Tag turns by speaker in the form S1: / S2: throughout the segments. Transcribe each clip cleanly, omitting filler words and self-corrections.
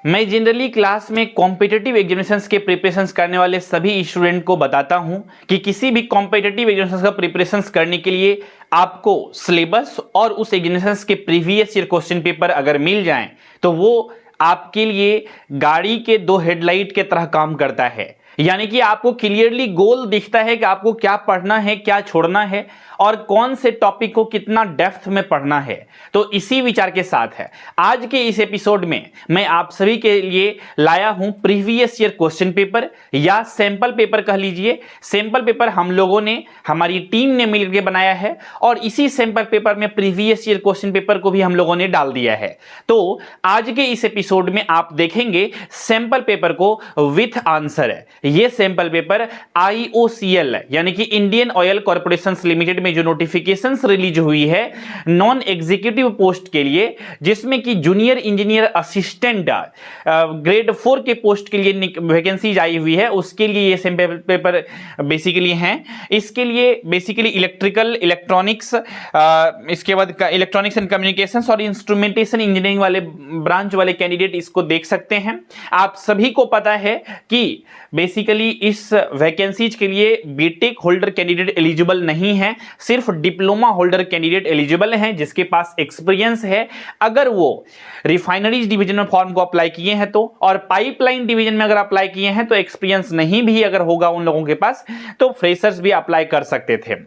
S1: मैं generally class में competitive examinations के प्रिपरेशंस करने वाले सभी स्टूडेंट को बताता हूं कि किसी भी कॉम्पिटिटिव एग्जामिनेशंस का प्रिपरेशंस करने के लिए आपको सिलेबस और उस एग्जामिनेशंस के प्रीवियस ईयर क्वेश्चन पेपर अगर मिल जाएं तो वो आपके लिए गाड़ी के दो हेडलाइट के तरह काम करता है। यानी कि आपको क्लियरली गोल दिखता है कि आपको क्या पढ़ना है, क्या छोड़ना है और कौन से टॉपिक को कितना डेप्थ में पढ़ना है। तो इसी विचार के साथ है आज के इस एपिसोड में मैं आप सभी के लिए लाया हूं प्रीवियस ईयर क्वेश्चन पेपर या सैंपल पेपर कह लीजिए। सैंपल पेपर हम लोगों ने, हमारी टीम ने मिलकर बनाया है और इसी सैंपल पेपर में प्रीवियस ईयर क्वेश्चन पेपर को भी हम लोगों ने डाल दिया है। तो आज के इस एपिसोड में आप देखेंगे सैंपल पेपर को विथ आंसर है। ये सैंपल पेपर IOCL यानी कि इंडियन ऑयल कॉर्पोरेशन लिमिटेड में जो नोटिफिकेशंस रिलीज हुई है नॉन एग्जीक्यूटिव पोस्ट के लिए, जिसमें कि जूनियर इंजीनियर असिस्टेंट ग्रेड 4 के पोस्ट के लिए वैकेंसीज आई हुई है, उसके लिए ये सैंपल पेपर बेसिकली हैं। इसके लिए बेसिकली इलेक्ट्रिकल, इलेक्ट्रॉनिक्स, इसके बाद इलेक्ट्रॉनिक्स एंड कम्युनिकेशंस और इंस्ट्रूमेंटेशन इंजीनियरिंग वाले ब्रांच वाले कैंडिडेट इसको देख सकते हैं। आप सभी को पता है कि बेसिकली इस वैकेंसीज के लिए बीटेक होल्डर कैंडिडेट एलिजिबल नहीं है, सिर्फ डिप्लोमा होल्डर कैंडिडेट एलिजिबल हैं जिसके पास एक्सपीरियंस है। अगर वो रिफाइनरीज डिवीजन में फॉर्म को अप्लाई किए हैं तो, और पाइपलाइन डिवीजन में अगर अप्लाई किए हैं तो एक्सपीरियंस नहीं भी अगर होगा उन लोगों के पास तो फ्रेशर्स भी अप्लाई कर सकते थे।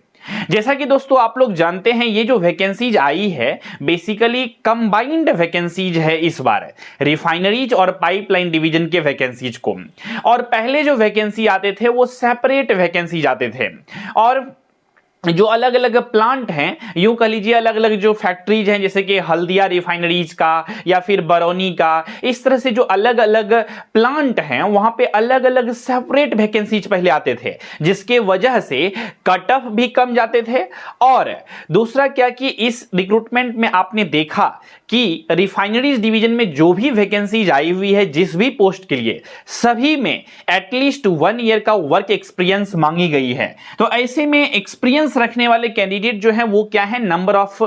S1: जैसा कि दोस्तों आप लोग जानते हैं ये जो वैकेंसीज आई है बेसिकली कंबाइंड वैकेंसीज है इस बार, रिफाइनरीज और पाइपलाइन डिवीजन के वैकेंसीज को। और पहले जो वैकेंसी आते थे वो सेपरेट वैकेंसीज आते थे और जो अलग अलग प्लांट हैं, यूं कह लीजिए अलग अलग जो फैक्ट्रीज हैं जैसे कि हल्दिया रिफाइनरीज का या फिर बरौनी का, इस तरह से जो अलग अलग प्लांट हैं वहां पे अलग अलग सेपरेट वैकेंसीज पहले आते थे, जिसके वजह से कट ऑफ भी कम जाते थे। और दूसरा क्या कि इस रिक्रूटमेंट में आपने देखा कि रिफाइनरीज डिवीजन में जो भी वैकेंसीज आई हुई है जिस भी पोस्ट के लिए, सभी में एटलीस्ट 1 ईयर का वर्क एक्सपीरियंस मांगी गई है। तो ऐसे में एक्सपीरियंस रखने वाले कैंडिडेट जो हैं वो क्या है, नंबर ऑफ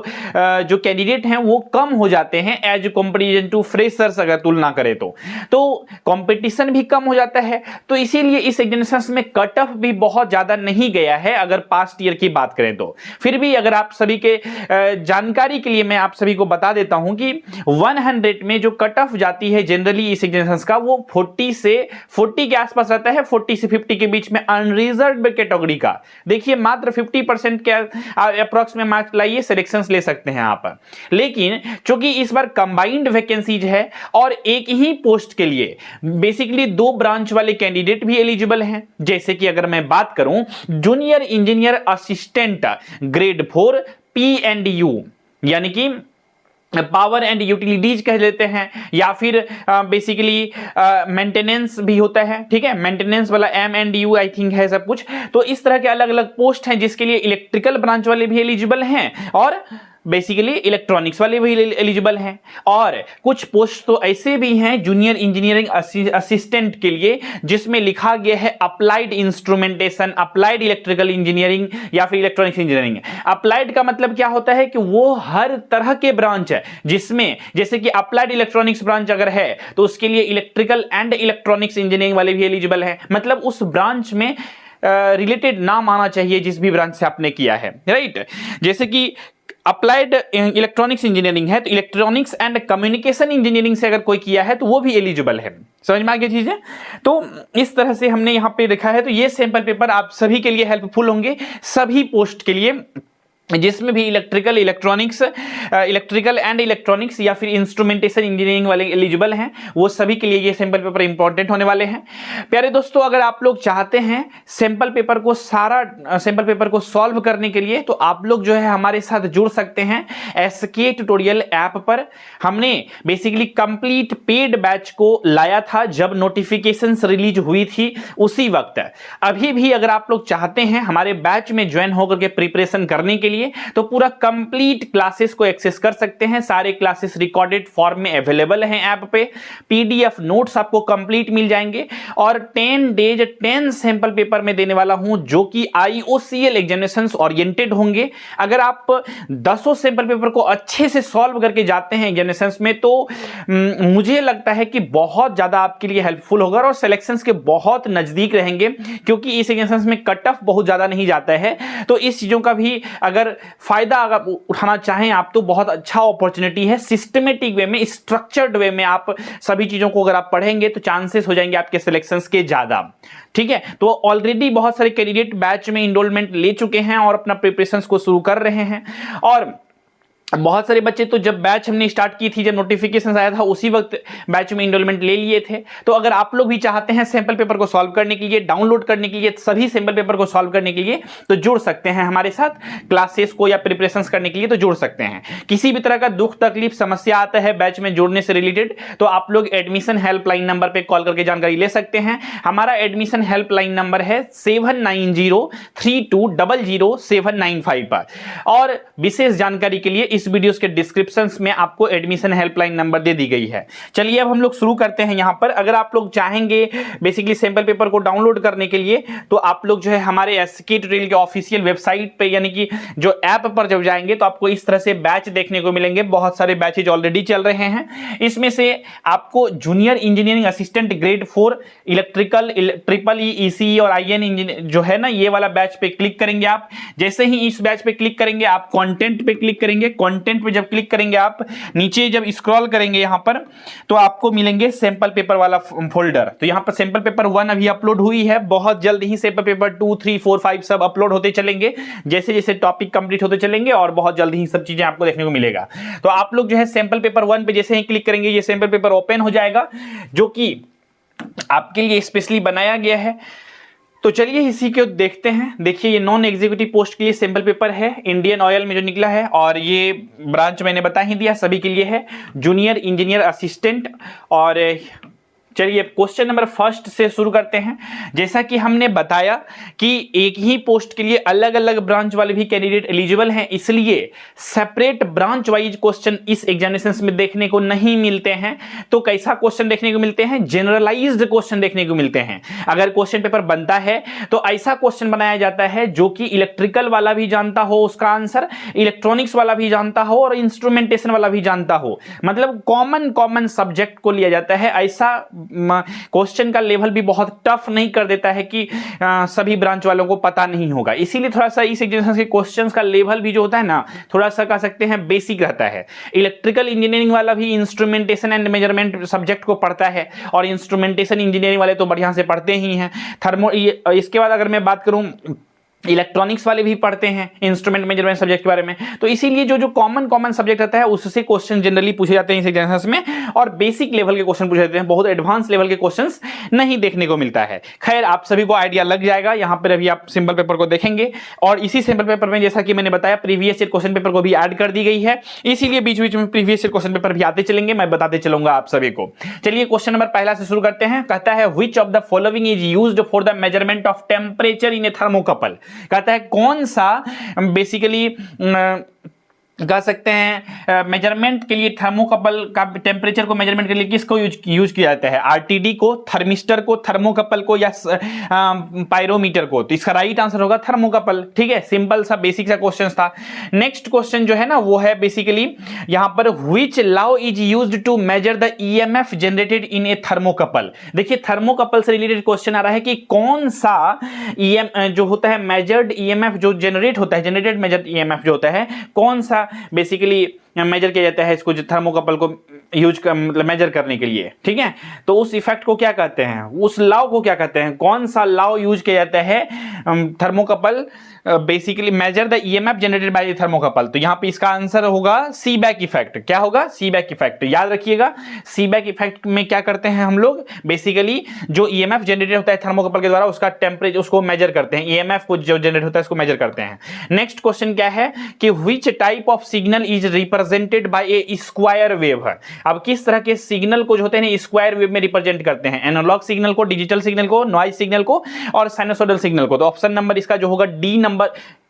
S1: जो कैंडिडेट हैं वो कम हो जाते हैं एज कंपैरिजन टू फ्रेशर्स अगर तुलना करें तो कंपटीशन भी कम हो जाता है। तो इसीलिए इस एग्जामिनेशंस में कट ऑफ भी बहुत ज्यादा नहीं गया है अगर पास्ट ईयर की बात करें तो। फिर भी अगर आप सभी के जानकारी के लिए मैं आप सभी को बता देता हूं कि 100 में जो कट ऑफ जाती है जनरली इस एग्जामिनेशंस का वो 40 के आसपास रहता है, 40 से 50 के बीच में अनरिजर्व्ड कैटेगरी का। देखिए मात्र 50% के अप्रॉक्स में मार्क्स लाइए, सिलेक्शंस ले सकते हैं आप। लेकिन चूंकि इस बार कंबाइंड वैकेंसीज है और एक ही पोस्ट के लिए बेसिकली 2 ब्रांच वाले कैंडिडेट भी एलिजिबल हैं, जैसे कि अगर मैं बात करूं junior engineer assistant grade 4 P&U यानी कि पावर एंड यूटिलिटीज कह लेते हैं, या फिर बेसिकली मेंटेनेंस भी होता है, ठीक है, मेंटेनेंस वाला M&U आई थिंक है सब कुछ। तो इस तरह के अलग अलग पोस्ट हैं जिसके लिए इलेक्ट्रिकल ब्रांच वाले भी एलिजिबल हैं और बेसिकली इलेक्ट्रॉनिक्स वाले भी एलिजिबल हैं। और कुछ पोस्ट तो ऐसे भी हैं जूनियर इंजीनियरिंग असिस्टेंट के लिए जिसमें लिखा गया है applied instrumentation, applied electrical engineering या फिर इलेक्ट्रॉनिक्स इंजीनियरिंग। अप्लाइड का मतलब क्या होता है कि वो हर तरह के ब्रांच है जिसमें, जैसे कि अप्लाइड इलेक्ट्रॉनिक्स ब्रांच अगर है तो उसके लिए इलेक्ट्रिकल एंड इलेक्ट्रॉनिक्स इंजीनियरिंग वाले भी एलिजिबल है। मतलब उस ब्रांच में रिलेटेड नाम आना चाहिए जिस भी ब्रांच से आपने किया है, राइट। जैसे कि अप्लाइड इलेक्ट्रॉनिक्स इंजीनियरिंग है तो इलेक्ट्रॉनिक्स एंड कम्युनिकेशन इंजीनियरिंग से अगर कोई किया है तो वो भी एलिजिबल है। समझ में आ गई चीजें? तो इस तरह से हमने यहां पे लिखा है। तो ये सैंपल पेपर आप सभी के लिए हेल्पफुल होंगे, सभी पोस्ट के लिए जिसमें भी electrical, electronics, electrical and electronics या फिर इंस्ट्रूमेंटेशन इंजीनियरिंग वाले एलिजिबल हैं, वो सभी के लिए ये सैंपल पेपर इंपॉर्टेंट होने वाले हैं। प्यारे दोस्तों, अगर आप लोग चाहते हैं सैंपल पेपर को, सारा सैंपल पेपर को सॉल्व करने के लिए तो आप लोग जो है हमारे साथ जुड़ सकते हैं SK ट्यूटोरियल ऐप पर। हमने बेसिकली कंप्लीट पेड बैच को लाया था जब नोटिफिकेशंस रिलीज हुई थी उसी वक्त। अभी भी अगर आप लोग चाहते हैं हमारे बैच में ज्वाइन होकर के प्रिपरेशन करने के लिए, तो पूरा कंप्लीट क्लासेस को एक्सेस कर सकते हैं। सारे क्लासेस रिकॉर्डेड फॉर्म में अवेलेबल हैं ऐप पे, पीडीएफ नोट्स आपको कंप्लीट मिल जाएंगे और 10 डेज 10 सैंपल पेपर में देने वाला हूं जो कि IOCL एग्जामिनेशंस ओरिएंटेड होंगे। अगर आप 10 सैंपल पेपर को अच्छे से सॉल्व करके जाते हैं एग्जामिनेशंस में तो मुझे लगता है कि बहुत ज्यादा आपके लिए हेल्पफुल होगा और सिलेक्शंस के बहुत नजदीक रहेंगे, क्योंकि इस एग्जामिनेशंस में कट ऑफ बहुत ज्यादा नहीं जाता है। तो इस चीजों का भी अगर फायदा अगर उठाना चाहें आप तो बहुत अच्छा अपॉर्चुनिटी है। सिस्टमेटिक वे में, स्ट्रक्चर्ड वे में आप सभी चीजों को अगर आप पढ़ेंगे तो चांसेस हो जाएंगे आपके सिलेक्शंस के ज्यादा। ठीक है, तो ऑलरेडी बहुत सारे कैंडिडेट बैच में इनरोलमेंट ले चुके हैं और अपना प्रिपरेशंस को शुरू कर रहे हैं। और बहुत सारे बच्चे तो जब बैच हमने स्टार्ट की थी, जब नोटिफिकेशन आया था उसी वक्त बैच में इनरोलमेंट ले लिए थे। तो अगर आप लोग भी चाहते हैं सैंपल पेपर को सॉल्व करने के लिए, डाउनलोड करने के लिए, सभी सैंपल पेपर को सॉल्व करने के लिए, तो जुड़ सकते हैं हमारे साथ क्लासेस को या प्रिपरेशंस करने के लिए, तो जुड़ सकते हैं। किसी भी तरह का दुख तकलीफ समस्या आता है बैच में जुड़ने से रिलेटेड तो आप लोग एडमिशन हेल्पलाइन नंबर पर कॉल करके जानकारी ले सकते हैं। हमारा एडमिशन हेल्पलाइन नंबर है 7903200795 पर। और विशेष जानकारी के लिए इस वीडियोस के डिस्क्रिप्शन में आपको एडमिशन हेल्पलाइन नंबर दे दी गई है। चलिए अब हम लोग शुरू करते हैं। यहां पर अगर आप लोग चाहेंगे बेसिकली सैंपल पेपर को डाउनलोड करने के लिए तो आप लोग जो है हमारे एसके ट्यूटोरियल के ऑफिशियल वेबसाइट पे यानी कि जो ऐप पर जब जाएंगे तो आपको इस तरह से बैच देखने को मिलेंगे। बहुत सारे बैचेज ऑलरेडी चल रहे हैं। इसमें से आपको junior engineering assistant grade 4 electrical EEE ECE और IN इंजीनियर जो है ना, ये वाला बैच पे क्लिक करेंगे आप। जैसे ही इस बैच पे क्लिक करेंगे आप कंटेंट पे क्लिक करेंगे। कंटेंट पे जब क्लिक करेंगे आप नीचे जब स्क्रॉल करेंगे यहां पर तो आपको मिलेंगे सैंपल पेपर वाला फोल्डर। तो यहां पर सैंपल पेपर 1 अभी अपलोड हुई है। बहुत जल्द ही सैंपल पेपर 2, 3, 4, 5 सब अपलोड होते चलेंगे जैसे जैसे टॉपिक कंप्लीट होते चलेंगे और बहुत जल्द ही सब चीजें आपको देखने को मिलेगा। तो आप लोग जो है सैंपल पेपर 1 पे जैसे ही क्लिक करेंगे ये सैंपल पेपर ओपन हो जाएगा जो कि आपके लिए स्पेशली बनाया गया है। तो चलिए इसी को देखते हैं। देखिए ये नॉन एग्जीक्यूटिव पोस्ट के लिए सैंपल पेपर है, इंडियन ऑयल में जो निकला है और ये ब्रांच मैंने बता ही दिया सभी के लिए है, जूनियर इंजीनियर असिस्टेंट। और चलिए क्वेश्चन नंबर फर्स्ट से शुरू करते हैं। जैसा कि हमने बताया कि एक ही पोस्ट के लिए अलग अलग ब्रांच वाले भी कैंडिडेट एलिजिबल हैं, इसलिए सेपरेट ब्रांच वाइज क्वेश्चन इस एग्जामिनेशंस में देखने को नहीं मिलते हैं। तो कैसा क्वेश्चन देखने को मिलते हैं? जनरलाइज्ड क्वेश्चन देखने को मिलते हैं। अगर क्वेश्चन पेपर बनता है तो ऐसा क्वेश्चन बनाया जाता है जो कि इलेक्ट्रिकल वाला भी जानता हो उसका आंसर, इलेक्ट्रॉनिक्स वाला भी जानता हो और इंस्ट्रूमेंटेशन वाला भी जानता हो। मतलब कॉमन सब्जेक्ट को लिया जाता है। ऐसा क्वेश्चन का लेवल भी बहुत टफ नहीं कर देता है कि सभी ब्रांच वालों को पता नहीं होगा। इसीलिए थोड़ा सा इस एग्जामिनेशन के क्वेश्चंस का लेवल भी जो होता है ना, थोड़ा सा कह सकते हैं बेसिक रहता है। इलेक्ट्रिकल इंजीनियरिंग वाला भी इंस्ट्रूमेंटेशन एंड मेजरमेंट सब्जेक्ट को पढ़ता है और इंस्ट्रूमेंटेशन इंजीनियरिंग वाले तो बढ़िया से पढ़ते ही हैं। इसके बाद अगर मैं बात करूं इलेक्ट्रॉनिक्स वाले भी पढ़ते हैं इंस्ट्रूमेंट मेजरमेंट सब्जेक्ट के बारे में। तो इसीलिए जो कॉमन सब्जेक्ट रहता है उससे क्वेश्चन जनरली पूछे जाते हैं इस एग्जामिनेशन में और बेसिक लेवल के क्वेश्चन पूछे जाते हैं। बहुत एडवांस लेवल के क्वेश्चंस नहीं देखने को मिलता है। खैर आप सभी को आइडिया लग जाएगा। यहां पर अभी आप सिंपल पेपर को देखेंगे और इसी सिंपल पेपर में जैसा कि मैंने बताया प्रीवियस ईयर क्वेश्चन पेपर को भी ऐड कर दी गई है, इसीलिए बीच बीच में प्रीवियस ईयर क्वेश्चन पेपर भी आते चलेंगे, मैं बताते चलूंगा आप सभी को। चलिए क्वेश्चन नंबर पहला से शुरू करते हैं। कहता है which of the following is used for the measurement of temperature in a thermocouple. कहता है कौन सा बेसिकली कह सकते हैं मेजरमेंट के लिए थर्मोकपल का टेम्परेचर को मेजरमेंट के लिए किसको यूज किया जाता है? आरटीडी को, थर्मिस्टर को, थर्मोकपल को या पायरोमीटर को? तो इसका राइट आंसर होगा थर्मोकपल। ठीक है, सिंपल सा बेसिक सा क्वेश्चन था। नेक्स्ट क्वेश्चन जो है ना वो है बेसिकली यहां पर which law is used to measure the EMF generated in a thermocouple. देखिए थर्मोकपल से रिलेटेड क्वेश्चन आ रहा है कि कौन सा जो होता है मेजर्ड ईएमएफ जो जनरेट होता है, जनरेटेड मेजर्ड ईएमएफ जो होता है, कौन सा बेसिकली मेजर किया जाता है इसको थर्मोकपल को यूज मतलब मेजर करने के लिए। ठीक है, तो उस इफेक्ट को क्या कहते हैं, उस लॉ को क्या कहते हैं, कौन सा लॉ यूज किया जाता है thermocouple basically major the EMF generated by thermocouple? तो यहां पे इसका आंसर होगा सीबैक इफेक्ट। क्या होगा? सीबैक इफेक्ट। याद रखिएगा सीबैक इफेक्ट में क्या करते हैं हम लोग, बेसिकली जो ईएमएफ जनरेट होता है थर्मोकपल के द्वारा उसका टेम्परेचर उसको मेजर करते हैं, ईएमएफ को जो जनरेट होता है उसको मेजर करते हैं। नेक्स्ट क्वेश्चन क्या है कि which type of signal is represented by A square wave. अब किस तरह के सिग्नल को जो होते हैं स्क्वायर वेव में रिप्रेजेंट करते हैं? एनालॉग सिग्नल को, डिजिटल सिग्नल को, नॉइज सिग्नल को और साइनसोइडल सिग्नल को। तो ऑप्शन नंबर इसका जो होगा डी नंबर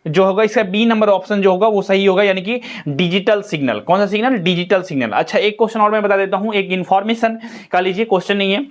S1: जो होगा इसका बी नंबर ऑप्शन जो होगा वो सही होगा, यानी कि डिजिटल सिग्नल। कौन सा सिग्नल? Digital signal. अच्छा, एक क्वेश्चन और मैं बता देता हूं, एक इंफॉर्मेशन का लीजिए, क्वेश्चन नहीं है,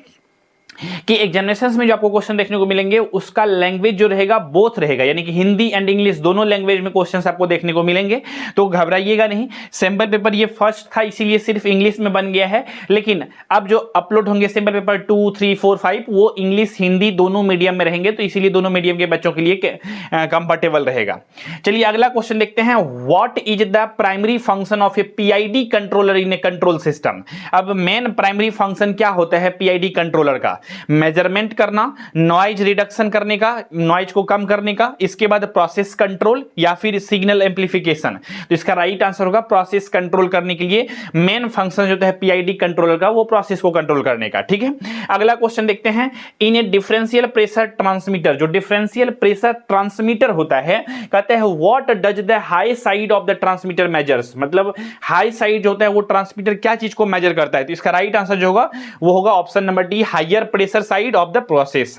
S1: कि एग्जामिनेशंस में जो आपको क्वेश्चन देखने को मिलेंगे उसका लैंग्वेज जो रहेगा बोथ रहेगा, यानी कि हिंदी एंड इंग्लिश दोनों लैंग्वेज में क्वेश्चंस आपको देखने को मिलेंगे, तो घबराइएगा नहीं। सैंपल पेपर ये फर्स्ट था इसीलिए सिर्फ इंग्लिश में बन गया है, लेकिन अब जो अपलोड होंगे सैंपल पेपर 2, 3, 4, 5 वो इंग्लिश हिंदी दोनों मीडियम में रहेंगे, तो इसीलिए दोनों मीडियम के बच्चों के लिए कंफर्टेबल रहेगा। चलिए अगला क्वेश्चन देखते हैं, what is the primary function of A PID controller in a control system. अब मेन प्राइमरी फंक्शन क्या होता है पीआईडी कंट्रोलर का? मेजरमेंट करना, नॉइज रिडक्शन करने का, नॉइज को कम करने का, इसके बाद प्रोसेस कंट्रोल या फिर सिग्नल एम्पलीफिकेशन। तो इसका राइट आंसर होगा प्रोसेस कंट्रोल करने के लिए मेन फंक्शन जो है पीआईडी कंट्रोलर का वो प्रोसेस को कंट्रोल करने का। ठीक है, अगला क्वेश्चन देखते हैं, इन ए डिफरेंशियल प्रेशर ट्रांसमीटर, जो डिफरेंशियल प्रेशर ट्रांसमीटर होता है, कहते हैं what does the high side of the transmitter measures, मतलब हाई साइड जो होता है वो ट्रांसमीटर क्या चीज को मेजर करता है? तो इसका राइट आंसर जो होगा वो होगा option number D, higher pressure side of the process.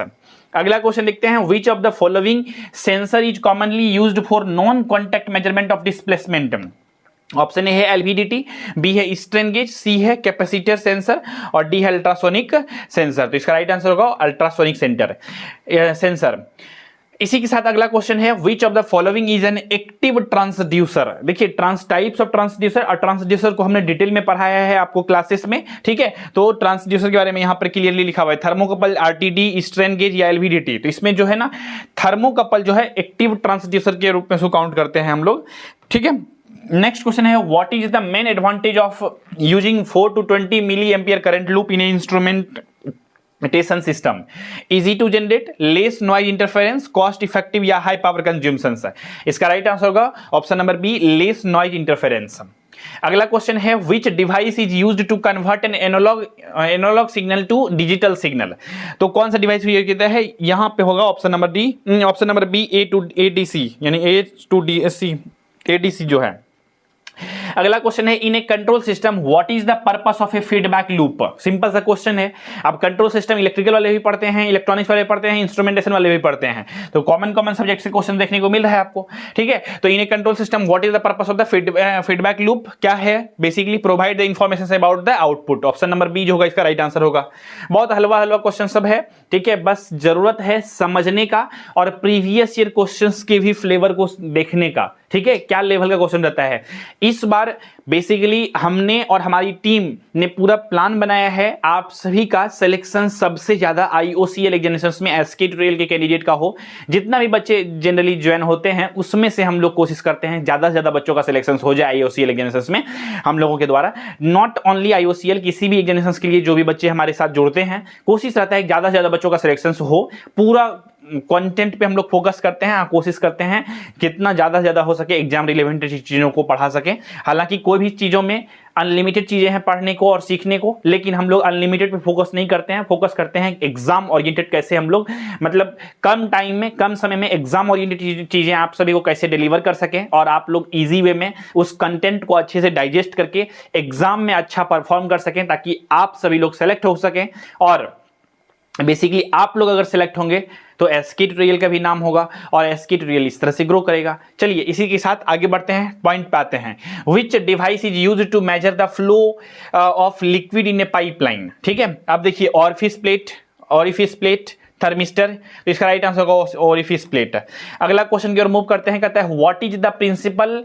S1: अगला क्वेश्चन देखते हैं, which of the following sensor is commonly used for non contact measurement of displacement. Option A है एलवीडीटी, बी है स्ट्रेन गेज, सी है capacitor sensor और D है ultrasonic sensor. तो इसका राइट आंसर होगा अल्ट्रासोनिक सेंसर। इसी के साथ अगला क्वेश्चन है, which of the following is an active transducer. देखिए टाइप्स ऑफ ट्रांसड्यूसर, और ट्रांसड्यूसर को हमने डिटेल में पढ़ाया है आपको क्लासेस में, ठीक है। तो ट्रांसड्यूसर के बारे में यहां पर क्लियरली लिखा हुआ है, थर्मोकपल, आरटीडी, स्ट्रेन गेज या एलवीडीटी। तो इसमें जो है ना थर्मोकपल जो है एक्टिव ट्रांसड्यूसर के रूप में उसको काउंट करते हैं हम लोग, ठीक है। नेक्स्ट क्वेश्चन है, what is the main advantage of using 4 to 20 milli ampere current loop in instrumentation system? Easy to generate, less noise interference, cost effective या हाई पावर कंज्यूमशन। इसका राइट आंसर होगा option number B, less noise interference. अगला question है, which device is used to convert an analog signal to digital signal. तो कौन सा device use करता है? यहां पे होगा option number D, option number B, A to ADC, यानी ए टू डीएससी, एडीसी जो है। अगला क्वेश्चन है, in a control system what is the purpose of a feedback loop. Simple सा क्वेश्चन है। अब कंट्रोल सिस्टम इलेक्ट्रिकल वाले भी पढ़ते हैं, इलेक्ट्रॉनिक्स वाले पढ़ते हैं, इंस्ट्रूमेंटेशन वाले भी पढ़ते हैं, तो कॉमन सब्जेक्ट से क्वेश्चन देखने को मिल रहा है आपको, ठीक है। तो in a control system what is the purpose of the feedback loop क्या है? Basically provide the information about the output. Option number B जो होगा इसका राइट आंसर होगा। बहुत हलवा क्वेश्चन सब है, ठीक है, बस जरूरत है समझने का और प्रीवियस ईयर क्वेश्चंस के भी फ्लेवर को देखने का, ठीक है, क्या लेवल का क्वेश्चन रहता है। इस बार बेसिकली हमने और हमारी टीम ने पूरा प्लान बनाया है आप सभी का सिलेक्शन सबसे ज्यादा आईओसीएल एग्जामिनेशंस में एसके ट्यूटोरियल के कैंडिडेट का हो। जितना भी बच्चे जनरली ज्वाइन होते हैं उसमें से हम लोग कोशिश करते हैं ज्यादा से ज्यादा बच्चों का सिलेक्शन हो जाए आईओसीएल एग्जामिनेशंस में हम लोगों के द्वारा। नॉट ओनली आईओसीएल, किसी भी एग्जामिनेशंस के लिए जो भी बच्चे हमारे साथ जुड़ते हैं कोशिश रहता है ज्यादा से ज्यादा बच्चों का सिलेक्शन हो। पूरा कंटेंट पे हम लोग फोकस करते हैं, कोशिश करते हैं कितना ज्यादा से ज्यादा हो सके एग्जाम रिलेवेंट चीजों को पढ़ा सके। हालांकि कोई भी चीजों में अनलिमिटेड चीजें हैं पढ़ने को और सीखने को, लेकिन हम लोग अनलिमिटेड पे फोकस नहीं करते हैं, फोकस करते हैं एग्जाम ओरिएंटेड कैसे हम लोग मतलब कम टाइम में कम समय में एग्जाम ओरिएंटेड चीजें आप सभी को कैसे डिलीवर कर सकें और आप लोग इजी वे में उस कंटेंट को अच्छे से डाइजेस्ट करके एग्जाम में अच्छा परफॉर्म कर सकें, ताकि आप सभी लोग सेलेक्ट हो सकें। और बेसिकली आप लोग अगर सेलेक्ट होंगे तो एसके ट्यूटोरियल का भी नाम होगा और एसके ट्यूटोरियल इस तरह से ग्रो करेगा। चलिए इसी के साथ आगे बढ़ते हैं, पॉइंट पे आते हैं। Which device is used to measure the flow of liquid in a pipeline. ठीक है, अब देखिए ऑरिफिस प्लेट, थर्मिस्टर, तो इसका राइट आंसर होगा ऑरिफिस प्लेट। अगला क्वेश्चन की ओर मूव करते हैं, कहता है what is the principle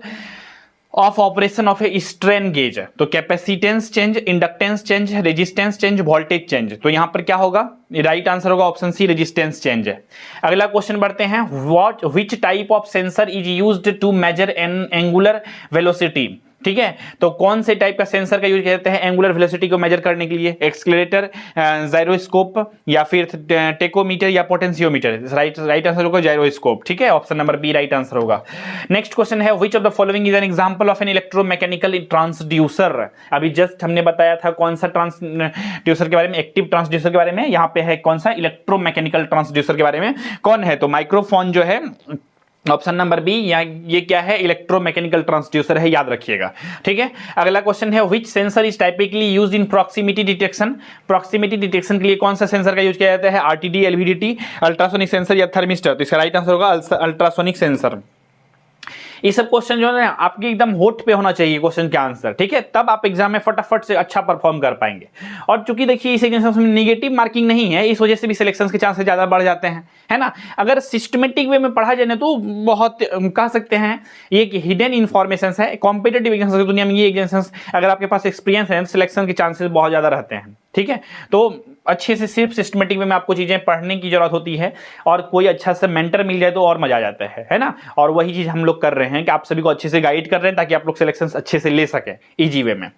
S1: of operation of a strain gauge. तो capacitance change, inductance change, resistance change, voltage change. तो यहां पर क्या होगा? राइट आंसर होगा ऑप्शन सी, रेजिस्टेंस चेंज। अगला क्वेश्चन बढ़ते हैं, what which type of sensor is used to measure an angular velocity. ठीक है, तो कौन से टाइप का सेंसर का यूज करते हैं एंगुलर वेलोसिटी को मेजर करने के लिए? एक्सेलरेटर, जाइरोस्कोप या फिर टेकोमीटर या पोटेंशियोमीटर। राइट आंसर होगा जाइरोस्कोप। ठीक है, option number B right answer होगा। नेक्स्ट क्वेश्चन है, which of the following is an example of an electromechanical transducer. अभी जस्ट हमने बताया था कौन सा ट्रांसड्यूसर के बारे में, एक्टिव ट्रांसड्यूसर के बारे में। यहाँ पे है कौन सा? इलेक्ट्रोमैकेनिकल ट्रांसड्यूसर के बारे में। कौन है? तो माइक्रोफोन जो है ऑप्शन नंबर बी, या ये क्या है? इलेक्ट्रोमैकेनिकल ट्रांसड्यूसर है, याद रखिएगा। ठीक है, अगला क्वेश्चन है, which sensor is typically used in proximity detection. Proximity detection के लिए कौन सा सेंसर का यूज किया जाता है? आरटीडी, एलवीडीटी, अल्ट्रासोनिक सेंसर या थर्मिस्टर। तो इसका राइट आंसर होगा अल्ट्रासोनिक सेंसर। ये सब क्वेश्चन जो है ना आपके एकदम होठ पे होना चाहिए क्वेश्चन का आंसर, ठीक है, तब आप एग्जाम में फटाफट से अच्छा परफॉर्म कर पाएंगे। और चूंकि देखिए इस एग्जाम में नेगेटिव मार्किंग नहीं है, इस वजह से भी सिलेक्शन के चांसेस ज्यादा बढ़ जाते हैं, है ना। अगर सिस्टमेटिक वे में पढ़ा जाए तो बहुत कह सकते हैं ये कि हिडन इन्फॉर्मेशन है। कॉम्पिटेटिव एग्जाम्स की दुनिया में ये एग्जाम्स अगर आपके पास एक्सपीरियंस है, सिलेक्शन के चांसेस बहुत ज्यादा रहते हैं, ठीक है। तो अच्छे से सिर्फ सिस्टमेटिक वे में आपको चीजें पढ़ने की जरूरत होती है, और कोई अच्छा सा मेंटर मिल जाए तो और मजा आ जाता है ना। और वही चीज हम लोग कर रहे हैं कि आप सभी को अच्छे से गाइड कर रहे हैं ताकि आप लोग सिलेक्शन अच्छे से ले सके इजी वे में।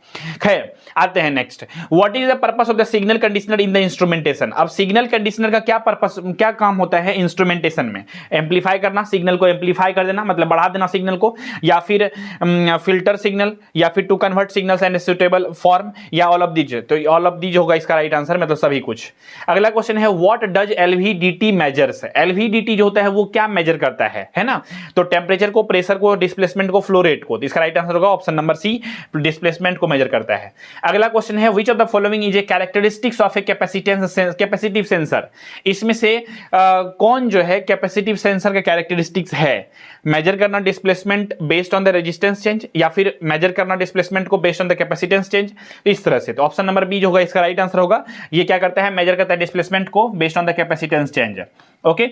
S1: खैर आते हैं next, what is the purpose of the signal conditioner in the instrumentation. अब सिग्नल कंडीशनर का क्या पर्पस, क्या काम होता है इंस्ट्रूमेंटेशन में? एम्पलीफाई करना, सिग्नल को एम्पलीफाई कर देना, मतलब बढ़ा देना सिग्नल को, या फिर फिल्टर सिग्नल, या फिर to convert signals and suitable form, या ऑल ऑफ दीज। तो ऑल ऑफ दीज होगा इसका राइट आंसर, मतलब सभी कुछ। अगला क्वेश्चन है what does LVDT measures. LVDT जो होता है वो क्या मेजर करता है ना। तो टेम्परेचर को, प्रेशर को, डिस्प्लेसमेंट को, फ्लो रेट को। तो इसका राइट आंसर होगा ऑप्शन नंबर सी, डिस्प्लेसमेंट को मेजर करता है। अगला क्वेश्चन है which of the following is A characteristics of a capacitive sensor. इसमें से कौन जो है कैपेसिटिव सेंसर का कैरेक्टरिस्टिक्स है? मेजर करना displacement based on the resistance change, या फिर मेजर करना डिस्प्लेसमेंट को based on the capacitance change, इस तरह से। तो ऑप्शन नंबर बी जो होगा इसका राइट आंसर होगा। ये क्या करता है? मेजर करता है डिस्प्लेसमेंट को based on the capacitance change. Okay,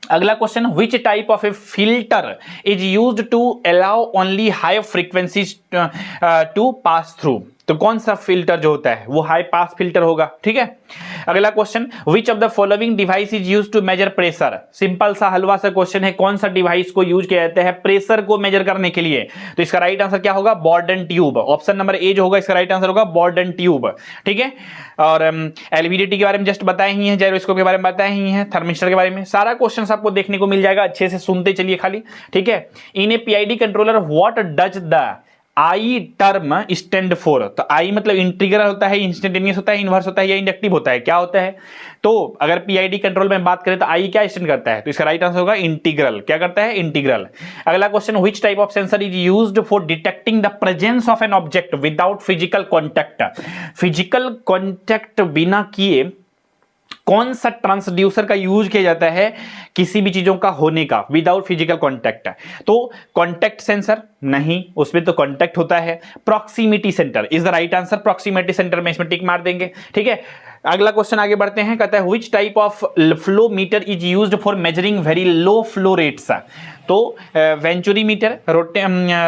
S1: अगला question, which type of a filter is used to allow only high frequencies to pass through. तो कौन सा फिल्टर जो होता है वो हाई पास फिल्टर होगा, ठीक है। अगला question, which of the following device is used to measure pressure. Simple सा हलवा सा क्वेश्चन है, कौन सा डिवाइस को यूज किया जाता है प्रेशर को मेजर करने के लिए? तो इसका राइट आंसर क्या होगा? बॉर्डन ट्यूब। ऑप्शन नंबर ए जो होगा इसका राइट आंसर होगा बॉर्डन ट्यूब, ठीक है। और एलवीडीटी के बारे में जस्ट बताए ही है, जायरोस्कोप के बारे में बताए ही है, थर्मिस्टर के बारे में, सारा क्वेश्चन आपको देखने को मिल जाएगा। अच्छे से सुनते चलिए खाली, ठीक है। In a PID controller what does the I term stand for. तो आई मतलब इंटीग्रल होता है, इंस्टेंटेनियस होता है, इनवर्स होता है, या इंडक्टिव होता है, क्या होता है? तो अगर पीआईडी कंट्रोल में बात करें तो आई क्या स्टैंड करता है? तो इसका राइट आंसर होगा इंटीग्रल। क्या करता है? इंटीग्रल। अगला question, which type of sensor is used for detecting the presence of an object without physical contact. Physical contact बिना किए कौन सा ट्रांसड्यूसर का यूज किया जाता है किसी भी चीजों का होने का, विदाउट फिजिकल कॉन्टैक्ट? तो कॉन्टैक्ट सेंसर नहीं, उसमें तो कॉन्टैक्ट होता है। Proximity centre is the right answer. Proximity centre में इसमें टिक मार देंगे, ठीक है। अगला क्वेश्चन आगे बढ़ते हैं, कहता है which type of flow meter is used for measuring very low flow rates. तो वेंचुरीमीटर,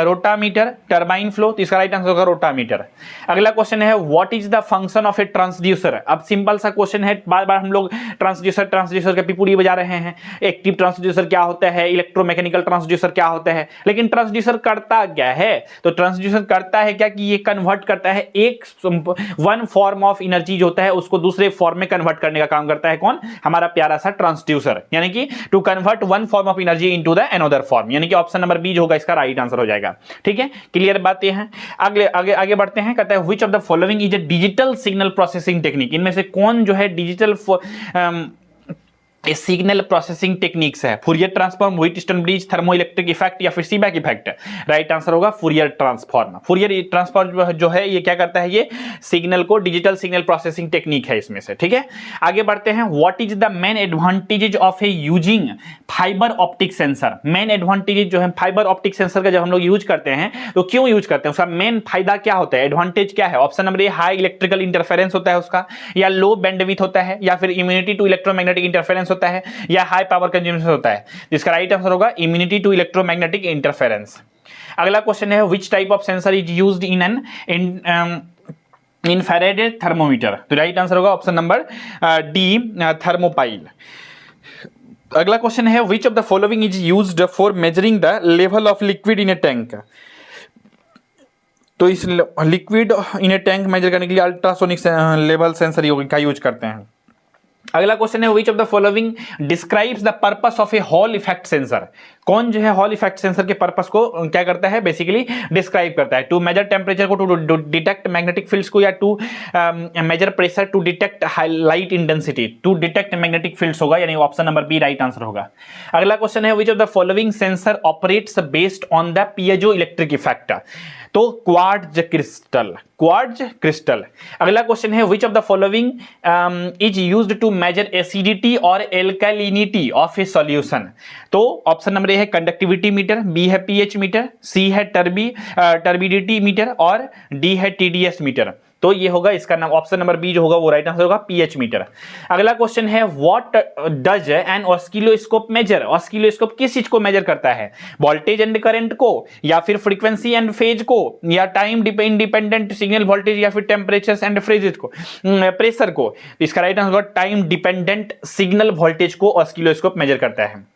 S1: रोटामीटर, टर्बाइन फ्लो। तो इसका राइट आंसर होगा रोटामीटर। अगला क्वेश्चन है what is the function of A transducer. अब सिंपल सा क्वेश्चन है, बार बार हम लोग ट्रांसड्यूसर के पिपुड़ी बजा रहे हैं। एक्टिव ट्रांसड्यूसर क्या होता है, इलेक्ट्रोमैकेनिकल ट्रांसड्यूसर क्या होता है, लेकिन ट्रांसड्यूसर करता क्या है? तो ट्रांसड्यूसर करता है क्या कि ये कन्वर्ट करता है एक वन फॉर्म ऑफ एनर्जी जो होता है उसको दूसरे फॉर्म में कन्वर्ट करने का काम करता है। कौन? हमारा प्यारा सा ट्रांसड्यूसर, यानी कि to convert one form of energy into the another form, यानी कि ऑप्शन नंबर बी जो होगा इसका राइट आंसर हो जाएगा, ठीक है। क्लियर बातें हैं। आगे बढ़ते हैं, कहता है which of the following is a digital signal processing technique. इनमें से कौन जो है डिजिटल सिग्नल प्रोसेसिंग टेक्निक्स है? Fourier transform, Wheatstone bridge, thermo electric effect, या फिर सीबैक इफेक्ट। राइट आंसर होगा फूरियर ट्रांसफॉर्म। फूरियर ट्रांसफॉर्म जो है ये क्या करता है? ये सिग्नल को डिजिटल सिग्नल प्रोसेसिंग टेक्निक है इसमें से, ठीक है। आगे बढ़ते हैं, what is the main advantages of A using fibre optic sensor. Main advantages जो है फाइबर ऑप्टिक सेंसर का जब हम लोग यूज करते हैं तो क्यों यूज करते हैं, उसका मेन फायदा क्या होता है, एडवांटेज क्या है? ऑप्शन नंबर ए हाई इलेक्ट्रिकल इंटरफेरेंस होता है उसका, या लो बैंडविड्थ होता है, या फिर इम्यूनिटी टू इलेक्ट्रोमैग्नेटिक इंटरफेरेंस होता है, या हाई पावर कंज्यूमेशन होता है। जिसका राइट आंसर होगा इम्यूनिटी टू इलेक्ट्रोमैग्नेटिक इंटरफेरेंस। अगला क्वेश्चन है which type of sensor is used in an infrared thermometer. तो राइट आंसर होगा ऑप्शन नंबर डी, थर्मोपाइल। अगला क्वेश्चन है which of the following is used for measuring the level of liquid in a tank. तो इस liquid in a tank measure करने के लिए ultrasonic level sensor का यूज करते हैं। अगला क्वेश्चन है which of the following describes the purpose of a hall effect sensor. कौन जो है हॉल इफेक्ट सेंसर के पर्पस को क्या करता है? बेसिकली डिस्क्राइब करता है। टू मेजर टेम्परेचर को, टू डिटेक्ट मैग्नेटिक फील्ड्स को, या to measure pressure, to detect light intensity, to detect magnetic fields होगा, यानी option number B right answer होगा। अगला क्वेश्चन है which of the following sensor operates based on the पीएजो electric effect. तो quartz crystal. अगला question है which of the following is used to measure acidity और alkalinity of a solution. तो option number A है conductivity meter, B है pH meter, C है turbidity meter और D है टीडीएस मीटर। तो ये होगा इसका नाम, ऑप्शन नंबर बी जो होगा वो राइट आंसर होगा, पीएच मीटर। अगला क्वेश्चन है what does an oscilloscope measure? Oscilloscope किस चीज को मेजर करता है? वोल्टेज एंड करंट को, या फिर फ्रीक्वेंसी एंड फेज को, या टाइम इंडिपेंडेंट सिग्नल वोल्टेज, या फिर टेम्परेचर एंड फ्रेजेज को, प्रेशर को? इसका राइट आंसर होगा टाइम डिपेंडेंट सिग्नल वोल्टेज को ऑस्किलोस्कोप मेजर करता है।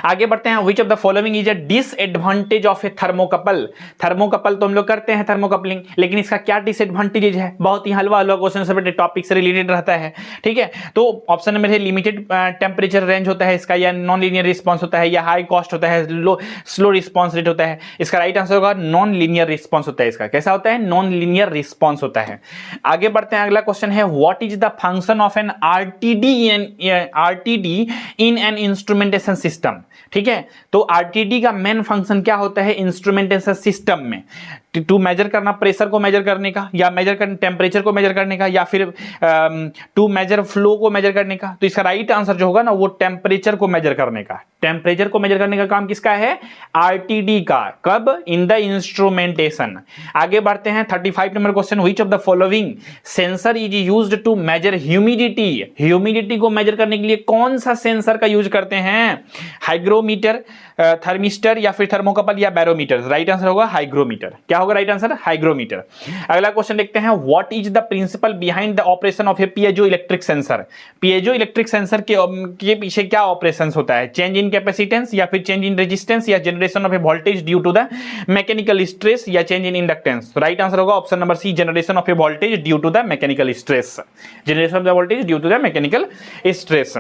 S1: आगे बढ़ते हैं, which of the following is a disadvantage of A thermocouple? Thermocouple तो हम लोग करते हैं थर्मोकपलिंग, लेकिन इसका क्या डिसएडवांटेज है? बहुत ही हलवा हलवा क्वेश्चन से टॉपिक से रिलेटेड रहता है, ठीक है। तो ऑप्शन नंबर है लिमिटेड टेम्परेचर रेंज होता है इसका, या नॉन लीनियर रिस्पॉन्स होता है, या हाई कॉस्ट होता है, स्लो रिस्पॉन्स रेट होता है। इसका राइट आंसर होगा नॉन लीनियर रिस्पॉन्स होता है। इसका कैसा होता है? नॉन लीनियर रिस्पॉन्स होता है। आगे बढ़ते हैं, अगला क्वेश्चन है what is the function of an RTD in an instrumentation system? ठीक है, तो आरटीडी का मेन फंक्शन क्या होता है इंस्ट्रूमेंटेशन सिस्टम में? टू मेजर करना, प्रेशर को मेजर करने का, या मेजर करने टेम्परेचर को मेजर करने का, या फिर टू मेजर फ्लो को मेजर करने का? तो इसका राइट आंसर जो होगा ना वो टेम्परेचर को मेजर करने का। टेम्परेचर को मेजर करने का काम किसका है? आरटीडी का। कब? In the instrumentation. आगे बढ़ते हैं 35 नंबर question, which of the following sensor is used to measure humidity? Humidity को मेजर करने के लिए कौन सा सेंसर का यूज करते हैं? हाइग्रोमीटर, थर्मिस्टर, या फिर थर्मोकपल, या बैरोमीटर? राइट आंसर होगा हाइग्रोमीटर। क्या होगा राइट आंसर? हाइग्रोमीटर। अगला क्वेश्चन देखते हैं, what is the principle behind the operation of a piezo electric sensor? Piezo electric sensor के पीछे क्या ऑपरेशन होता है? चेंज इन कैपेसिटेंस, या फिर चेंज इन रेजिस्टेंस, या generation of a voltage due to the mechanical stress, या change in inductance? Right answer होगा option number C, generation of a voltage due to the mechanical stress. Generation of the voltage due to the mechanical stress.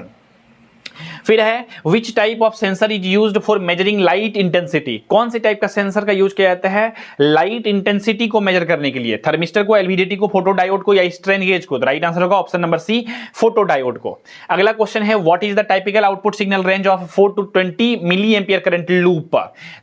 S1: फिर है which type of sensor is used for measuring light intensity? कौन से type का sensor का use किया जाता है light intensity को मेजर करने के लिए? थर्मिस्टर को, एलवीडीटी को, फोटोडायोड को, या स्ट्रेन गेज को? राइट आंसर होगा ऑप्शन नंबर सी, फोटोडायोड को। अगला क्वेश्चन है what is the typical output signal range of 4 to 20 milli ampere current loop?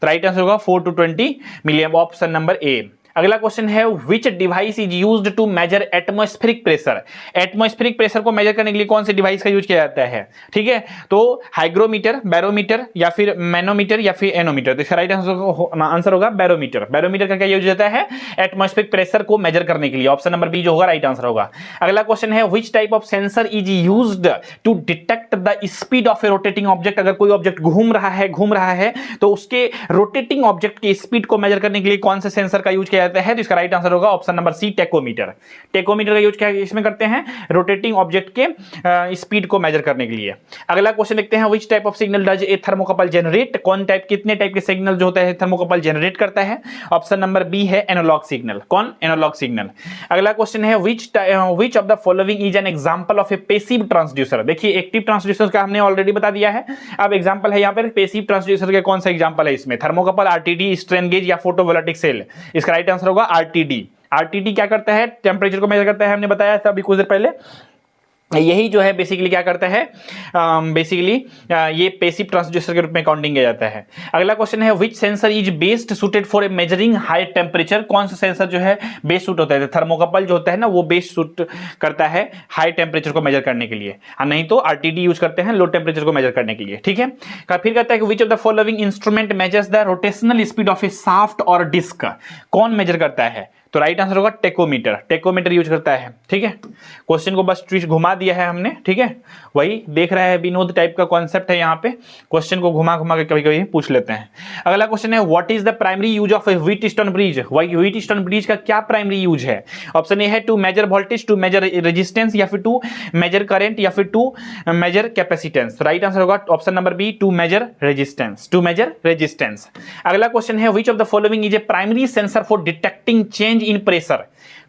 S1: Right answer होगा 4 to 20 milli, option number A. अगला क्वेश्चन है which device is used to measure atmospheric pressure? Atmospheric pressure को measure करने के लिए कौन से device का यूज किया जाता है? ठीक है, तो हाइग्रोमीटर, बैरोमीटर, या फिर मैनोमीटर, या फिर एनोमीटर? तो इसका राइट आंसर होगा बैरोमीटर। बैरोमीटर का क्या यूज होता है? एटमॉस्फेरिक प्रेशर को मेजर करने के लिए। ऑप्शन नंबर बी जो होगा राइट आंसर होगा। अगला क्वेश्चन है which type of sensor is used to detect the speed of a rotating object? अगर कोई ऑब्जेक्ट घूम रहा है तो उसके रोटेटिंग ऑब्जेक्ट की स्पीड को मेजर करने के लिए कौन से सेंसर का यूज किया जाता है? तो इसका राइट आंसर होगा option number C, tachometer. Tachometer का यूज क्या इसमें करते हैं? रोटेटिंग ऑब्जेक्ट के स्पीड को मेजर करने के लिए। अगला क्वेश्चन देखते हैं which type of signal does a thermocouple generate? कितने टाइप के सिग्नल जो होता है थर्मोकपल जनरेट करता है? ऑप्शन नंबर बी है एनालॉग सिग्नल। कौन? Analog signal. अगला क्वेश्चन है which of the following is an example of A passive transducer? देखिए एक्टिव ट्रांसड्यूसर का हमने ऑलरेडी बता दिया है, अब एग्जांपल है यहाँ पर पैसिव ट्रांसड्यूसर के कौन सा एग्जांपल है इसमें? थर्मोकपल, आरटीडी, स्ट्रेन गेज, या फोटोवोल्टिक सेल? इसका राइट आंसर होगा आरटीडी। आरटीडी क्या करता है? टेम्परेचर को मेजर करता है, हमने बताया था अभी कुछ देर पहले। यही जो है बेसिकली क्या करता है? ये पैसिव ट्रांसड्यूसर के रूप में काउंटिंग किया जाता है। अगला क्वेश्चन है which sensor is best suited for a measuring high temperature? कौन सा सेंसर जो है बेस्ट सूट होता है? थर्मोकपल जो होता है ना वो बेस्ट सूट करता है हाई टेम्परेचर को मेजर करने के लिए, नहीं तो आरटीडी यूज करते हैं लो टेम्परेचर को मेजर करने के लिए। ठीक है, फिर कहता है कि विच of the following instrument measures the rotational speed of A shaft और डिस्क? कौन मेजर करता है? तो राइट आंसर होगा टेकोमीटर। टेकोमीटर यूज करता है। ठीक है, क्वेश्चन को बस ट्विस्ट घुमा दिया है हमने। ठीक है, वही देख रहा है, विनोद टाइप का कॉन्सेप्ट है यहाँ पे, क्वेश्चन को घुमा घुमा के कभी कभी पूछ लेते हैं। अगला क्वेश्चन है what is the primary use of Wheatstone bridge? Wheatstone bridge का क्या प्राइमरी यूज है? ऑप्शन ए है to measure voltage, to measure resistance, या फिर टू मेजर करंट, या फिर to measure capacitance? Right answer होगा option number B, to measure resistance. To measure resistance. अगला क्वेश्चन है which of the following is a primary sensor for detecting change in pressure?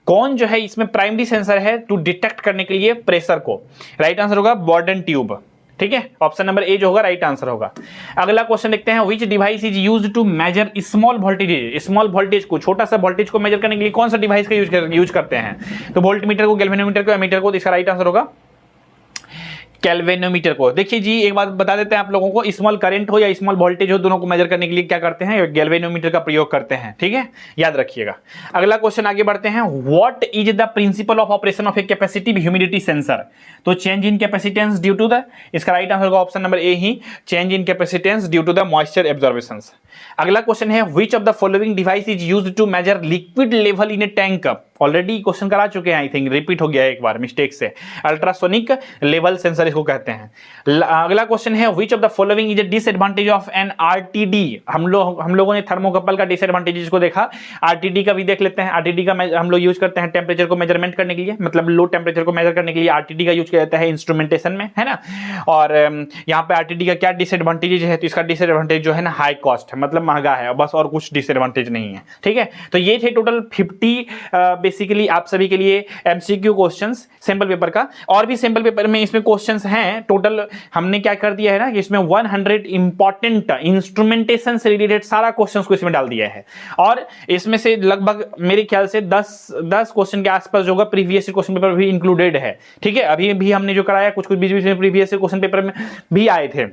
S1: कौन जो है इसमें primary sensor है टू डिटेक्ट करने के लिए प्रेशर को? राइट आंसर होगा बॉर्डन ट्यूब। ठीक है, ऑप्शन नंबर ए जो होगा राइट आंसर होगा। अगला क्वेश्चन देखते हैं which device is used to measure small voltage? Small voltage को, छोटा सा वोल्टेज को मेजर करने के लिए कौन सा डिवाइस का यूज करते हैं? तो वोल्टमीटर को, गैल्वेनोमीटर को, एमीटर को? इसका राइट आंसर होगा कैल्वेनोमीटर को देखिए जी, एक बात बता देते हैं आप लोगों को, स्मॉल करंट हो या स्मॉल वोल्टेज हो, दोनों को मेजर करने के लिए क्या करते हैं, गैल्वेनोमीटर का प्रयोग करते हैं। ठीक है, याद रखिएगा। अगला क्वेश्चन आगे बढ़ते हैं। What is the principle of operation of a capacitive humidity sensor? तो change in capacitance due to the, इसका राइट आंसर होगा ऑप्शन नंबर ए ही, change in capacitance due to the moisture absorption. अगला question है which of the following device is used to measure liquid level in a tank? Already question करा चुके हैं, I think repeat हो गया एक बार मिस्टेक से। अल्ट्रासोनिक लेवल सेंसर इसको कहते हैं। अगला क्वेश्चन है which of the following is a disadvantage of an RTD? हम लोगों ने थर्मोकपल का डिसएडवांटेजेस को देखा, आरटीडी का भी देख लेते हैं। आरटीडी का हम लोग यूज करते हैं टेम्परेचर को मेजरमेंट करने के लिए, मतलब लो टेम्परेचर को मेजर करने के लिए आरटीडी का यूज किया जाता है इंस्ट्रूमेंटेशन में, है ना। और यहाँ पे आरटीडी का क्या डिसएडवांटेज है, तो इसका डिसएडवांटेज जो है ना हाई कॉस्ट है, मतलब महंगा है, बस और कुछ डिसएडवांटेज नहीं है। ठीक है, तो ये थे टोटल 50 बेसिकली आप सभी के लिए एमसीक्यू क्वेश्चंस सैंपल पेपर का। और भी सैंपल पेपर में इसमें क्वेश्चंस हैं, टोटल हमने क्या कर दिया है ना कि इसमें 100 इंपॉर्टेंट इंस्ट्रूमेंटेशन से रिलेटेड सारा क्वेश्चंस को इसमें डाल दिया है। और इसमें से लगभग मेरे ख्याल से 10 क्वेश्चन के आसपास जो होगा प्रीवियस क्वेश्चन पेपर भी इंक्लूडेड है। ठीक है, अभी भी हमने जो कराया कुछ बीच बीच में प्रीवियस क्वेश्चन पेपर में भी आए थे,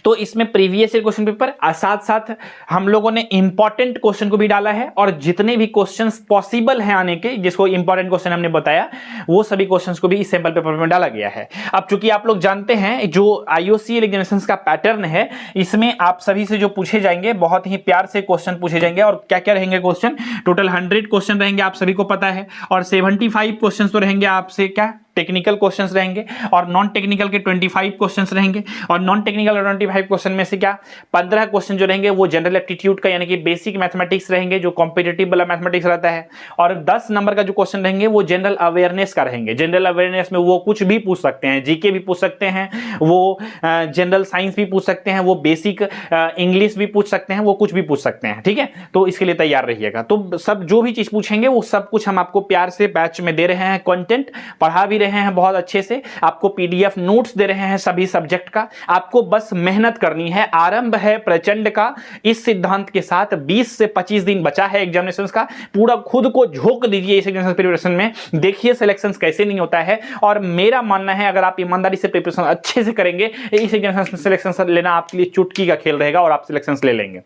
S1: तो इसमें प्रीवियस ईयर क्वेश्चन पेपर साथ साथ हम लोगों ने इंपॉर्टेंट क्वेश्चन को भी डाला है, और जितने भी क्वेश्चंस पॉसिबल हैं आने के, जिसको इंपॉर्टेंट क्वेश्चन हमने बताया, वो सभी क्वेश्चंस को भी इस सैंपल पेपर में डाला गया है। अब चूंकि आप लोग जानते हैं जो आईओसीएल एग्जामिनेशंस का पैटर्न है, इसमें आप सभी से जो पूछे जाएंगे बहुत ही प्यार से क्वेश्चन पूछे जाएंगे। और क्या क्या रहेंगे क्वेश्चन, टोटल 100 क्वेश्चन रहेंगे, आप सभी को पता है। और 75 क्वेश्चन तो रहेंगे आपसे क्या टेक्निकल क्वेश्चंस रहेंगे, और नॉन टेक्निकल के 25 क्वेश्चंस रहेंगे। और नॉन टेक्निकल 25 क्वेश्चन में से क्या 15 क्वेश्चन जो रहेंगे वो जनरल एप्टीट्यूड का यानी कि बेसिक मैथमेटिक्स रहेंगे, जो कॉम्पिटिटिव वाला मैथमेटिक्स रहता है। और 10 नंबर का जो क्वेश्चन रहेंगे वो जनरल अवेयरनेस का रहेंगे। जनरल अवेयरनेस में वो कुछ भी पूछ सकते हैं, जीके भी पूछ सकते हैं, वो जनरल साइंस भी पूछ सकते हैं, वो बेसिक इंग्लिश भी पूछ सकते हैं, वो कुछ भी पूछ सकते हैं। ठीक है, तो इसके लिए तैयार रहिएगा। तो सब जो भी चीज पूछेंगे वो सब कुछ हम आपको प्यार से बैच में दे रहे हैं, कंटेंट पढ़ा भी रहे हैं बहुत अच्छे से, आपको पीडीएफ नोट्स दे रहे हैं सभी सब्जेक्ट का। आपको बस मेहनत करनी है, आरंभ है प्रचंड का। इस सिद्धांत के साथ 20 से 25 दिन बचा है एग्जामिनेशंस का, पूरा खुद को झोंक दीजिए इस एग्जामिनेशन प्रिपरेशन में, देखिए सिलेक्शंस कैसे नहीं होता है। और मेरा मानना है अगर आप ईमानदारी से प्रिपरेशन अच्छे से करेंगे, इस एग्जामिनेशन सिलेक्शन लेना आपके लिए चुटकी का खेल रहेगा और आप सिलेक्शंस ले लेंगे,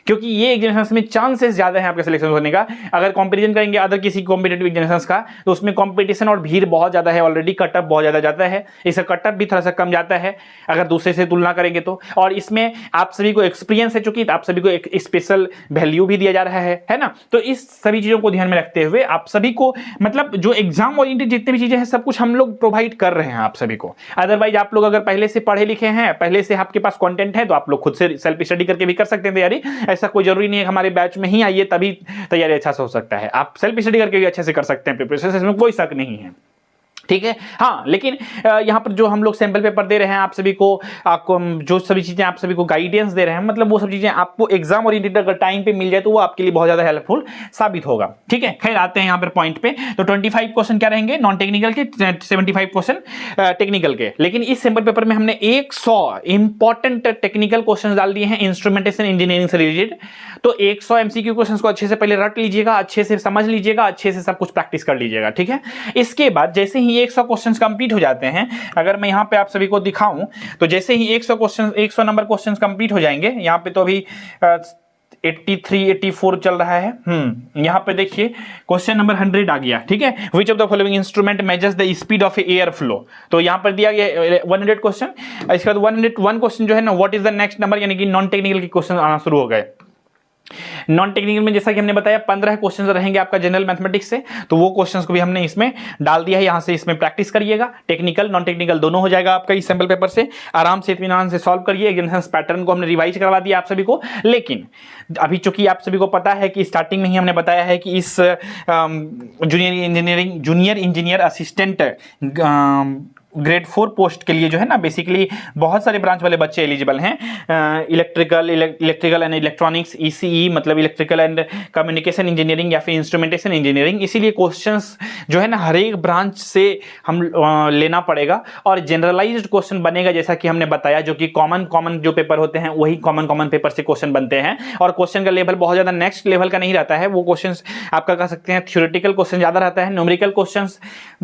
S1: क्योंकि ये एग्जामिनेशंस में चांसेस ज्यादा है आपके सिलेक्शन होने का। अगर कंपैरिजन करेंगे अदर किसी कॉम्पिटिटिव एग्जामिनेशंस का, तो उसमें कंपटीशन और भीड़ बहुत ज्यादा है, ऑलरेडी कटअप बहुत ज्यादा जाता है, इसका कटअप भी थोड़ा सा कम जाता है अगर दूसरे से तुलना करेंगे तो। और इसमें आप सभी को एक्सपीरियंस है, चूंकि आप सभी को एक स्पेशल वैल्यू भी दिया जा रहा है ना। तो इस सभी चीजों को ध्यान में रखते हुए आप सभी को, मतलब जो एग्जाम ओरिएंटेड जितनी भी चीजें हैं सब कुछ हम लोग प्रोवाइड कर रहे हैं आप सभी को। अदरवाइज आप लोग अगर पहले से पढ़े लिखे हैं, पहले से आपके पास कंटेंट है, तो आप लोग खुद से सेल्फ स्टडी करके भी कर सकते हैं तैयारी। ऐसा कोई जरूरी नहीं है हमारे बैच में ही आइए तभी तैयारी अच्छा से हो सकता है, आप सेल्फ स्टडी करके भी अच्छे से कर सकते हैं प्रिपरेशन, इसमें कोई शक नहीं है। ठीक है, हाँ, लेकिन यहाँ पर जो हम लोग सैंपल पेपर दे रहे हैं आप सभी को, आपको जो सभी चीजें आप सभी को गाइडेंस दे रहे हैं, मतलब वो सब चीजें आपको एग्जाम ओरिएंटेड अगर टाइम पे मिल जाए तो वो आपके लिए बहुत ज्यादा हेल्पफुल साबित होगा। ठीक है, खैर आते हैं यहाँ पर पॉइंट पे। तो 25 क्वेश्चन क्या रहेंगे नॉन टेक्निकल के, 75 क्वेश्चन टेक्निकल के। लेकिन इस सैंपल पेपर में हमने 100 इंपॉर्टेंट टेक्निकल क्वेश्चन डाल दिए हैं इंस्ट्रूमेंटेशन इंजीनियरिंग से रिलेटेड। तो 100 एमसीक्यू क्वेश्चन को अच्छे से पहले रट लीजिएगा, अच्छे से समझ लीजिएगा, अच्छे से सब कुछ प्रैक्टिस कर लीजिएगा। ठीक है, इसके बाद जैसे ही 100 क्वेश्चंस कंप्लीट हो जाते हैं, अगर मैं यहां पे आप सभी को दिखाऊं तो जैसे ही 100 नंबर क्वेश्चंस कंप्लीट हो जाएंगे, यहां पे तो अभी 83 84 चल रहा है। यहां पे देखिए क्वेश्चन नंबर 100 आ गया। ठीक है, which of the following instrument measures the speed of air flow? तो यहां पर दिया गया 100 क्वेश्चन। इसके बाद 101 क्वेश्चन जो है ना, what is the next number, यानी कि नॉन टेक्निकल के क्वेश्चन आना शुरू हो गए। नॉन टेक्निकल में जैसा कि हमने बताया 15 क्वेश्चन रहेंगे आपका जनरल मैथमेटिक्स से, तो वो क्वेश्चंस को भी हमने इसमें डाल दिया है। यहां से इसमें प्रैक्टिस करिएगा, टेक्निकल नॉन टेक्निकल दोनों हो जाएगा आपका इस सैंपल पेपर से। आराम से इत्मीनान से सॉल्व करिए। एग्जामिनेशन पैटर्न को हमने रिवाइज करवा दिया आप सभी को, लेकिन अभी चूंकि आप सभी को पता है कि स्टार्टिंग में ही हमने बताया है कि इस junior engineer assistant grade 4 post के लिए जो है ना, बेसिकली बहुत सारे ब्रांच वाले बच्चे एलिजिबल हैं। इलेक्ट्रिकल एंड इलेक्ट्रॉनिक्स, ईसीई मतलब इलेक्ट्रिकल एंड कम्युनिकेशन इंजीनियरिंग या फिर इंस्ट्रूमेंटेशन इंजीनियरिंग। इसीलिए क्वेश्चंस जो है ना हर एक ब्रांच से हम लेना पड़ेगा और जनरलाइज्ड क्वेश्चन बनेगा, जैसा कि हमने बताया, जो कि कॉमन जो पेपर होते हैं वही कॉमन पेपर से क्वेश्चन बनते हैं। और क्वेश्चन का लेवल बहुत ज्यादा नेक्स्ट लेवल का नहीं रहता है, वो क्वेश्चन आपका कह सकते हैं थ्योरेटिकल क्वेश्चन ज्यादा रहता है। न्यूमेरिकल क्वेश्चन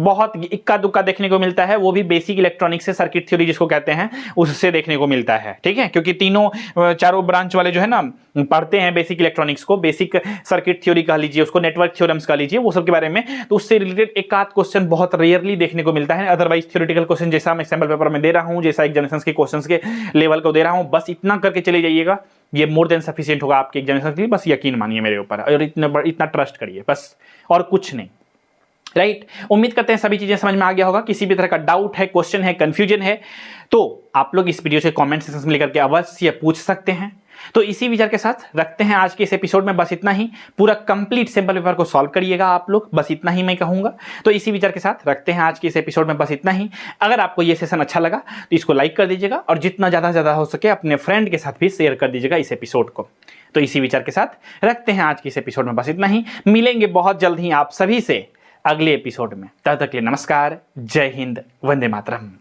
S1: बहुत इक्का दुक्का देखने को मिलता है, वो भी भी बेसिक इलेक्ट्रॉनिक्स से सर्किट थ्योरी जिसको कहते हैं उससे देखने को मिलता है, ठीक है, क्योंकि तीनों चारों ब्रांच वाले जो है ना पढ़ते हैं बेसिक इलेक्ट्रॉनिक्स को, बेसिक सर्किट थ्योरी कह लीजिए उसको, नेटवर्क थ्योरम्स कह लीजिए, वो सब के बारे में, तो उससे रिलेटेड एक आध क्वेश्चन बहुत रेयरली देखने को मिलता है। अदरवाइज थ्योरेटिकल क्वेश्चन जैसा मैं सैंपल पेपर में दे रहा हूं, जैसा एग्जामिनेशन के क्वेश्चन के लेवल को दे रहा हूं, बस इतना करके चले जाइएगा, ये मोर देन सफिशिएंट होगा आपके एग्जामिनेशन के लिए। बस यकीन मानिए मेरे ऊपर और इतना ट्रस्ट करिए बस, और कुछ नहीं, राइट। उम्मीद करते हैं सभी चीजें समझ में आ गया होगा। किसी भी तरह का डाउट है, क्वेश्चन है, कंफ्यूजन है तो आप लोग इस वीडियो से कमेंट सेक्शन में लेकर के अवश्य पूछ सकते हैं। तो इसी विचार के साथ रखते हैं आज के इस एपिसोड में बस इतना ही। पूरा कंप्लीट सैंपल पेपर को सॉल्व करिएगा आप लोग, बस इतना ही मैं कहूंगा। तो इसी विचार के साथ रखते हैं आज के इस एपिसोड में बस इतना ही। अगर आपको ये सेशन अच्छा लगा तो इसको लाइक कर दीजिएगा और जितना ज्यादा से ज्यादा हो सके अपने फ्रेंड के साथ भी शेयर कर दीजिएगा इस एपिसोड को। तो इसी विचार के साथ रखते हैं आज के इस एपिसोड में बस इतना ही। मिलेंगे बहुत जल्द ही आप सभी से अगले एपिसोड में। तब तक के लिए नमस्कार, जय हिंद, वंदे मातरम।